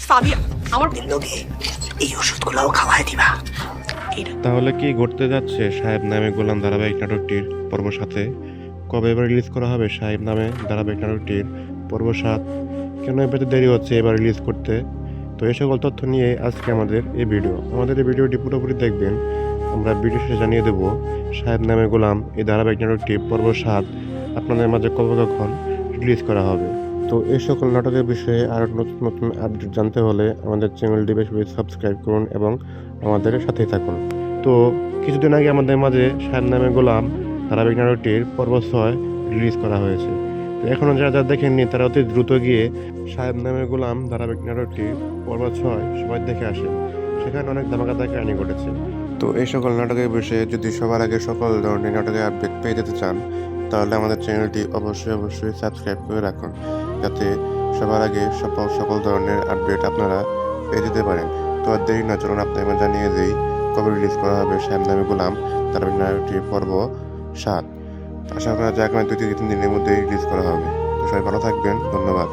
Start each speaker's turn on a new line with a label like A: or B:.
A: সাদিয়া আমার লোকে এই ওষুধগুলোও খাওয়াই দিবা।
B: তাহলে কি ঘটতে যাচ্ছে সাহেব নামে গোলাম ধারাবাহিক নাটকটির পর্ব 7? কবে এবার রিলিজ করা হবে সাহেব নামে ধারাবাহিক নাটকটির পর্ব 7? কেন এবারে দেরি হচ্ছে এবার রিলিজ করতে? তো এই সকল তথ্য নিয়ে আজকে আমাদের এই ভিডিওটি পুরোপুরি দেখবেন। আমরা ভিডিও শেষে জানিয়ে দেব সাহেব নামে গোলাম এই ধারাবাহিক নাটকটি পর্ব 7 আপনাদের মাঝে কবে কখন রিলিজ করা হবে। তো এই সকল নাটকের বিষয়ে আরও নতুন নতুন আপডেট জানতে হলে আমাদের চ্যানেলটি বেশি বেশি সাবস্ক্রাইব করুন এবং আমাদের সাথেই থাকুন। তো কিছুদিন আগে আমাদের মাঝে সাহেব নামে গোলাম ধারাবাহিক নাটকটির পর্ব 6 রিলিজ করা হয়েছে। তো এখনও যারা দেখেননি তারা অতি দ্রুত গিয়ে সাহেব নামে গোলাম ধারাবাহিক নাটকটির পর্ব 6 সবাই দেখে আসেন। সেখানে অনেক ধামাকাদার কাহিনী ঘটেছে। তো এই সকল নাটকের বিষয়ে যদি সবার আগে সকল ধরনের নাটকের আপডেট পেয়ে যেতে চান তাহলে আমাদের চ্যানেলটি অবশ্যই সাবস্ক্রাইব করে রাখুন, যাতে সবার আগে সকল ধরনের আপডেট আপনারা পেয়ে যেতে পারেন। তো আর দেরি না, চলুন আপনাদের জানিয়ে দিই কবে রিলিজ করা হবে সাহেব নামে গোলাম ধারাবাহিক নাটকটির পর্ব 7। আশা করা যায় আগামী 2-3 দিনের মধ্যেই রিলিজ করা হবে। তো সবাই ভালো থাকবেন, ধন্যবাদ।